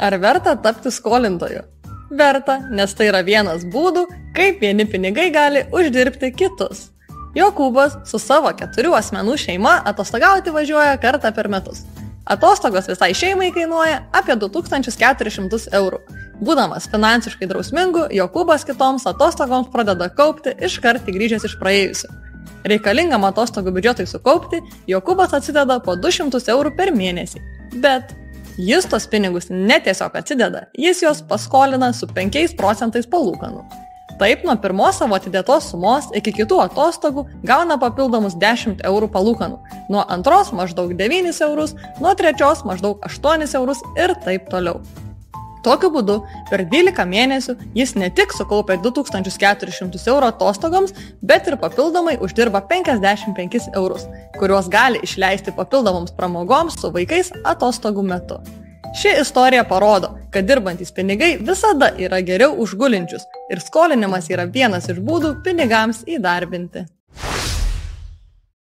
Ar verta tapti skolintoju? Verta, nes tai yra vienas būdų, kaip vieni pinigai gali uždirbti kitus. Jokūbas su savo 4 asmenų šeima atostogauti važiuoja kartą per metus. Atostogos visai šeimai kainuoja apie 2400 eurų. Būdamas finansiškai drausmingu, Jokūbas kitoms atostogoms pradeda kaupti iškart grįžęs iš praėjusių. Reikalingam atostogų biudžetui sukaupti, Jokūbas atsideda po 200 eurų per mėnesį. Bet jis tos pinigus netiesiog atsideda, jis juos paskolina su 5% palūkanų. Taip, nuo pirmos savo atidėtos sumos iki kitų atostogų gauna papildomus 10 eurų palūkanų, nuo antros maždaug 9 eurus, nuo trečios maždaug 8 eurus ir taip toliau. Tokiu būdu, per 12 mėnesių jis ne tik sukaupia 2400 eurų atostogoms, bet ir papildomai uždirba 55 eurus, kuriuos gali išleisti papildomoms pramogoms su vaikais atostogų metu. Ši istorija parodo, kad dirbantys pinigai visada yra geriau už gulinčius ir skolinimas yra vienas iš būdų pinigams įdarbinti.